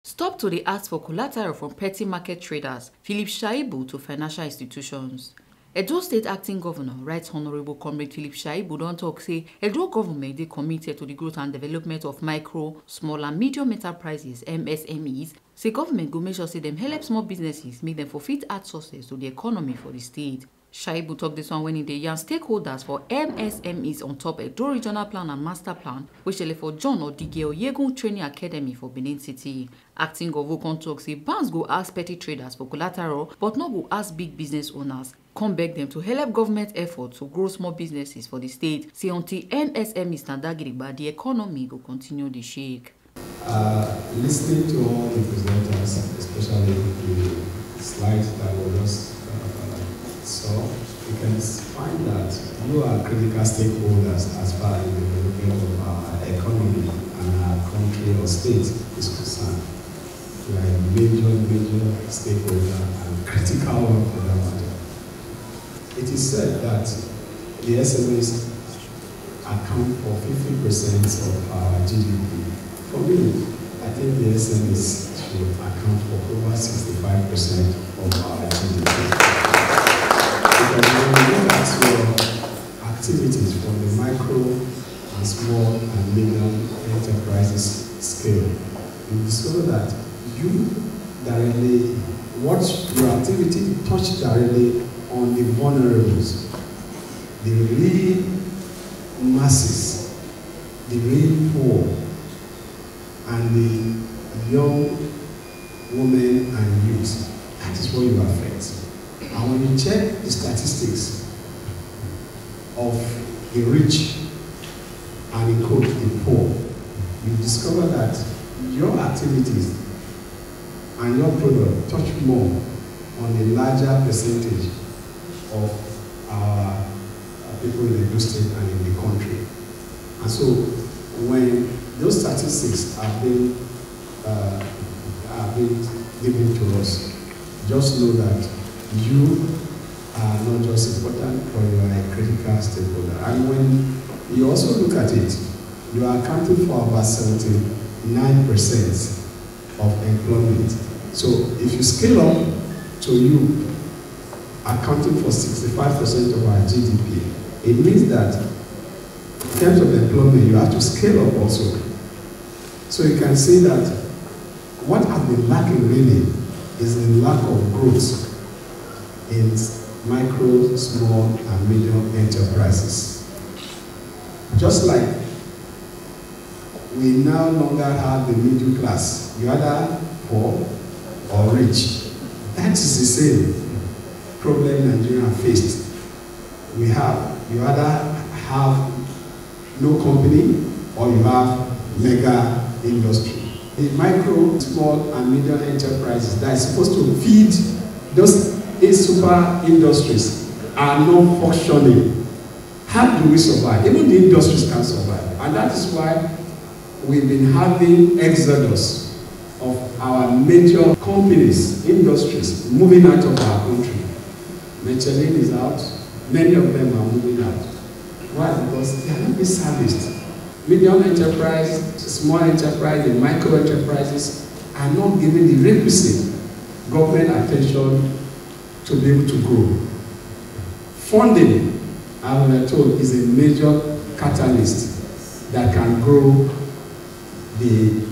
Stop to the ask for collateral from petty market traders, Philip Shaibu to financial institutions. Edo State Acting Governor, Right Honorable Comrade Philip Shaibu don talk say Edo government is committed to the growth and development of micro, small and medium enterprises (MSMEs). Say government go make sure say them help small businesses make them for fit add sources to the economy for the state. Shaibu talk this one when he dey yarn stakeholders for MSMEs on top Edo Regional Plan and Master Plan, which is for John Odige Oyegun Training Academy for Benin City. Acting Govunor talk say banks go ask petty traders for collateral, but not go ask big business owners. Come beg them to help government efforts to grow small businesses for the state. Say until MSMEs stand agriba, the economy will continue to shake. Listening to all the presenters, especially the slides that we just saw, you can find that you are critical stakeholders as far as the development of our economy and our country or state is concerned. You are a major stakeholder and critical one for that matter. It is said that the SMEs account for 50% of our GDP. For me, I think the SMEs should account for over 65% of our GDP. Because when we look at your activities from the micro and small and medium enterprises scale, you discover that you directly, what your activity touch directly on the vulnerables, the real masses, the real poor, and the young women and youth. That is what you affect. And when you check the statistics of the rich and the poor, you discover that your activities and your product touch more on a larger percentage of our people in the state and in the country. And so when those statistics are being given to us, just know that you are not just important, but you are a critical stakeholder. And when you also look at it, you are accounting for about 79% of employment. So if you scale up to you accounting for 65% of our GDP, it means that in terms of employment, you have to scale up also. So you can see that what has been lacking really is the lack of growth in micro, small, and medium enterprises. Just like we no longer have the middle class, you either poor or rich. That is the same problem Nigeria faced. You either have no company or you have mega industry. The micro, small, and medium enterprises that is supposed to feed those super industries are not functioning. How do we survive? Even the industries can't survive. And that is why we've been having exodus of our major companies, industries, moving out of our country. Michelin is out. Many of them are moving out. Why? Because they are not being serviced. Medium enterprise, small enterprise, and micro enterprises are not given the requisite government attention to be able to grow. Funding, I was told, is a major catalyst that can grow the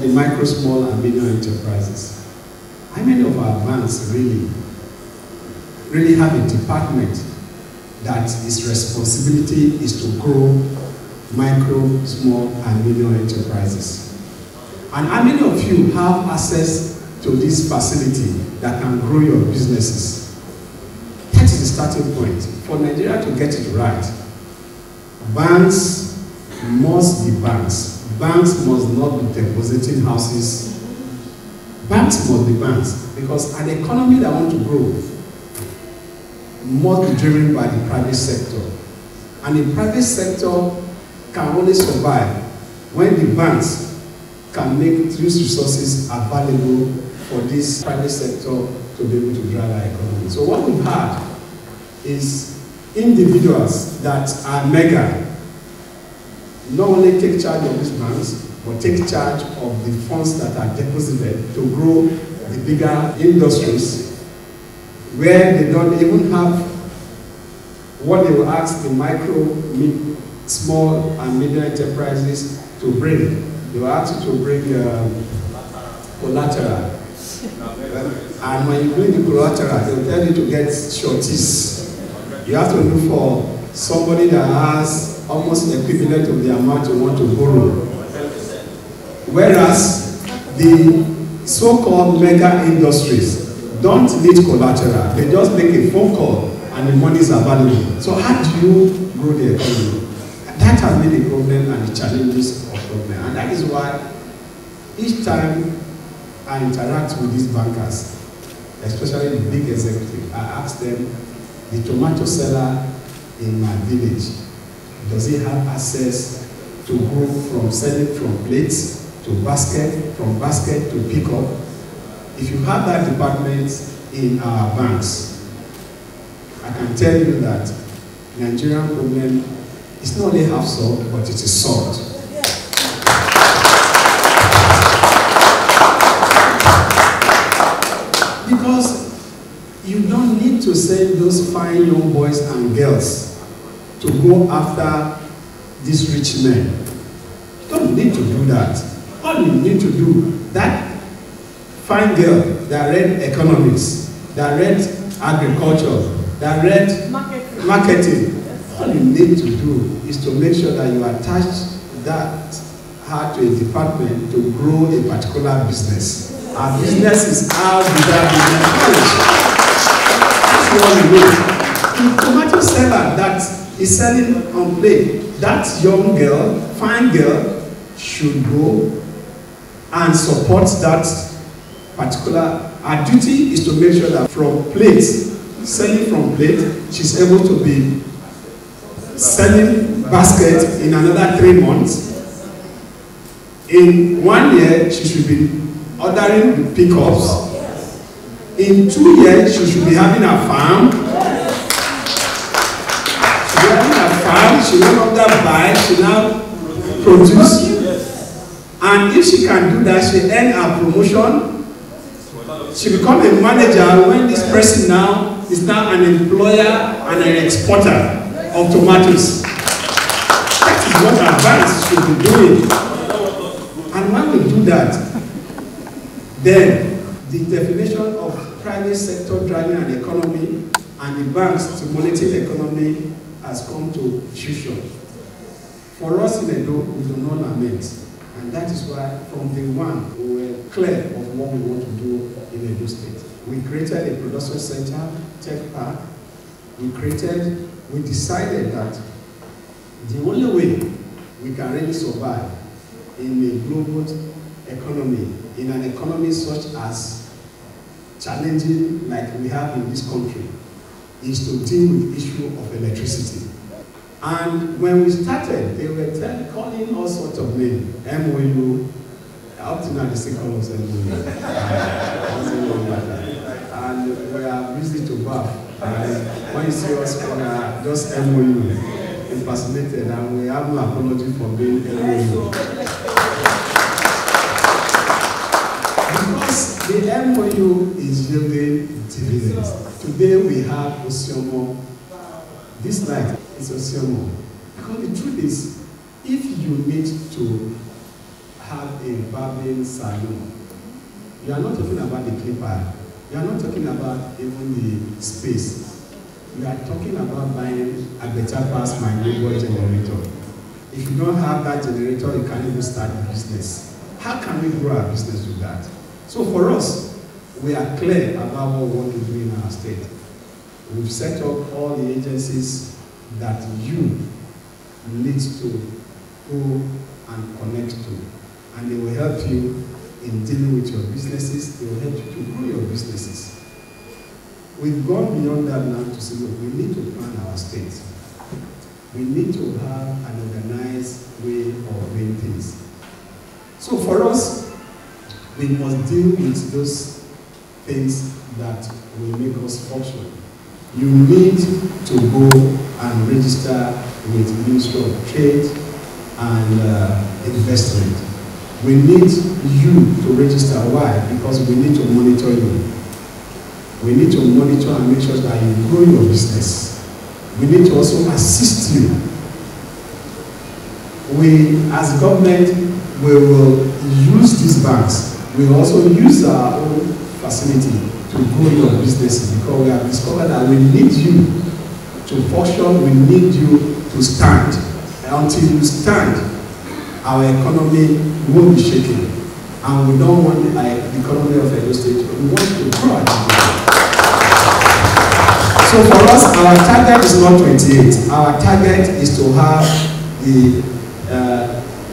micro, small, and medium enterprises. How many of our banks really have a department that its responsibility is to grow micro, small, and medium enterprises? And how many of you have access to this facility that can grow your businesses? That is the starting point. For Nigeria to get it right, banks must be banks. Banks must not be depositing houses. Banks must be banks, because an economy that wants to grow must be driven by the private sector. And the private sector can only survive when the banks can make these resources available for this private sector to be able to drive our economy. So what we've had is individuals that are mega not only take charge of these banks, but take charge of the funds that are deposited to grow the bigger industries where they don't even have what they will ask the micro, small and medium enterprises to bring. They will ask you to bring collateral. And when you bring the collateral, they will tell you to get shorties. You have to look for somebody that has almost equivalent of the amount you want to borrow. Whereas the so-called mega industries don't need collateral. They just make a phone call and the money is available. So how do you grow the economy? That has been the problem and the challenges of government. And that is why each time I interact with these bankers, especially the big executive, I ask them, the tomato seller in my village, does he have access to go from selling from plates to basket, from basket to pickup? If you have that department in our banks, I can tell you that Nigerian problem is not only half solved, but it is solved. Because you don't need to send those fine young boys and girls to go after these rich men. You don't need to do that. All you need to do, that fine girl that read economics, that read agriculture, that read marketing, all you need to do is to make sure that you attach that her to a department to grow a particular business. Our business is how that business grows. That's what we need. The tomato seller that is selling on plate, that young girl, fine girl, should go and support that particular. Our duty is to make sure that from plates, selling from plate, she's able to be selling basket in another 3 months. In 1 year, she should be ordering pickups. In 2 years, she should be having a farm. She will be having a farm. She no longer buy. She now produce. And if she can do that, she earn her promotion. She become a manager when this person now is now an employer and an exporter of tomatoes. That is what our banks should be doing. And when we do that, then the definition of private sector driving an economy and the banks stimulating the economy has come to fruition. For us in Edo, we do not lament. And that is why from day one, we were clear of what we want to do in Edo State. We created a production center, tech park. We decided that the only way we can really survive in a global economy, in an economy such as challenging like we have in this country, is to deal with the issue of electricity. And when we started, they were calling all sorts of names, MOU, up to now they still call us MOU. And we are busy to bath. And when you see us, we are just MOU, impersonated, and we have no apology for being MOU. Because the MOU is yielding dividends. Today we have Osiomo. This night is Osiomo. Because the truth is, if you need to have a barbering salon, you are not talking about the clipper. You are not talking about even the space. You are talking about buying a better pass my neighbor generator. If you don't have that generator, you can't even start the business. How can we grow our business with that? So for us, we are clear about what we want to do in our state. We've set up all the agencies that you need to go and connect to. And they will help you in dealing with your businesses. They will help you to grow your businesses. We've gone beyond that now to say, look, we need to plan our state. We need to have an organized way of doing things. So for us, we must deal with those things that will make us function. You need to go and register with the Ministry of Trade and Investment. We need you to register. Why? Because we need to monitor you. We need to monitor and make sure that you grow your business. We need to also assist you. We, as government, we will use these banks. We will also use our own facility to grow your businesses, because we have discovered that we need you to function, we need you to stand. Until you stand, our economy won't be shaking. And we don't want the economy of Edo State, we want to grow. So for us, our target is not 28. Our target is to have the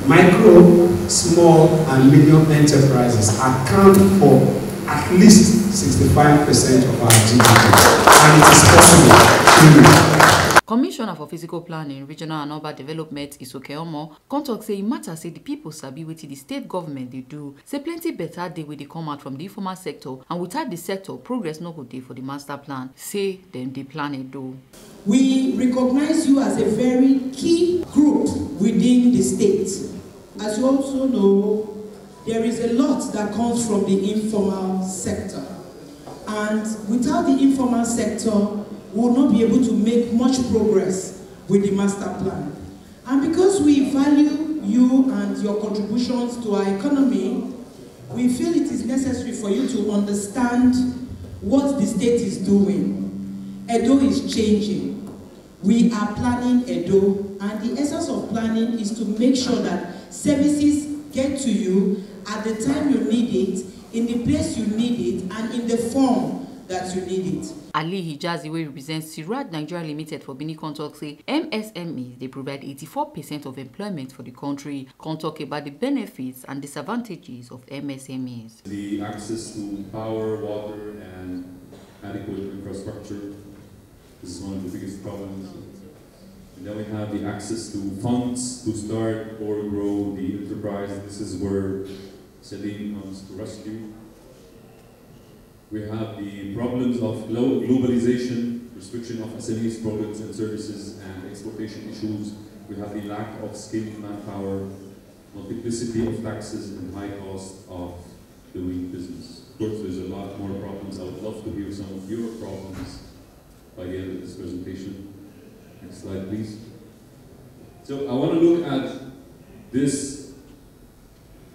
micro, small, and medium enterprises account for at least 65% of our GDP. And it is possible. Commissioner for Physical Planning, Regional and Urban Development, Isoke Omo, come talk say e matter say the people sabi wetin the state government dey do. Say plenty better dey wey dey come out from the informal sector, and without the sector, progress no go dey for the master plan. Say dem dey plan it though. We recognize you as a very key group within the state. As you also know, there is a lot that comes from the informal sector. And without the informal sector, we will not be able to make much progress with the master plan. And because we value you and your contributions to our economy, we feel it is necessary for you to understand what the state is doing. Edo is changing. We are planning Edo, and the essence of planning is to make sure that services get to you at the time you need it, in the place you need it, and in the form that you need it. Ali Hijazi, wey represents Sirat Nigeria Limited for Benin, talk say MSMEs they provide 84% of employment for the country. Talk about the benefits and disadvantages of MSMEs. The access to power, water, and adequate infrastructure is one of the biggest problems. And then we have the access to funds to start or grow the enterprise. This is where Salim comes to rescue. We have the problems of globalization, restriction of SMEs products and services, and exportation issues. We have the lack of skilled manpower, multiplicity of taxes, and high cost of doing business. Of course, there's a lot more problems. I would love to hear some of your problems by the end of this presentation. Next slide, please. So I want to look at this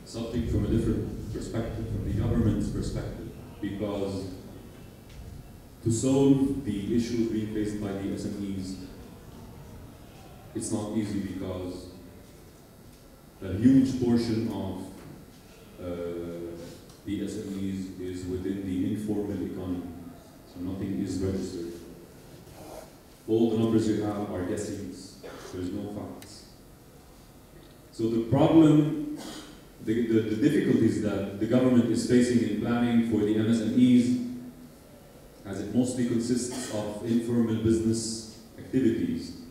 something from a different perspective, from the government's perspective. Because to solve the issues being faced by the SMEs, it's not easy, because a huge portion of the SMEs is within the informal economy, so nothing is registered. All the numbers you have are guessings, there's no facts. So the problem, the difficulties that the government is facing in planning for the MSMEs, as it mostly consists of informal business activities.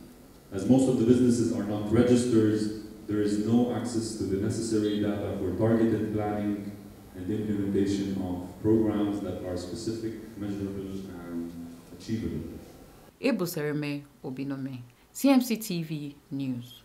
As most of the businesses are not registered, there is no access to the necessary data for targeted planning and implementation of programs that are specific, measurable, and achievable. Ebo Sereme Obinome, CMC TV News.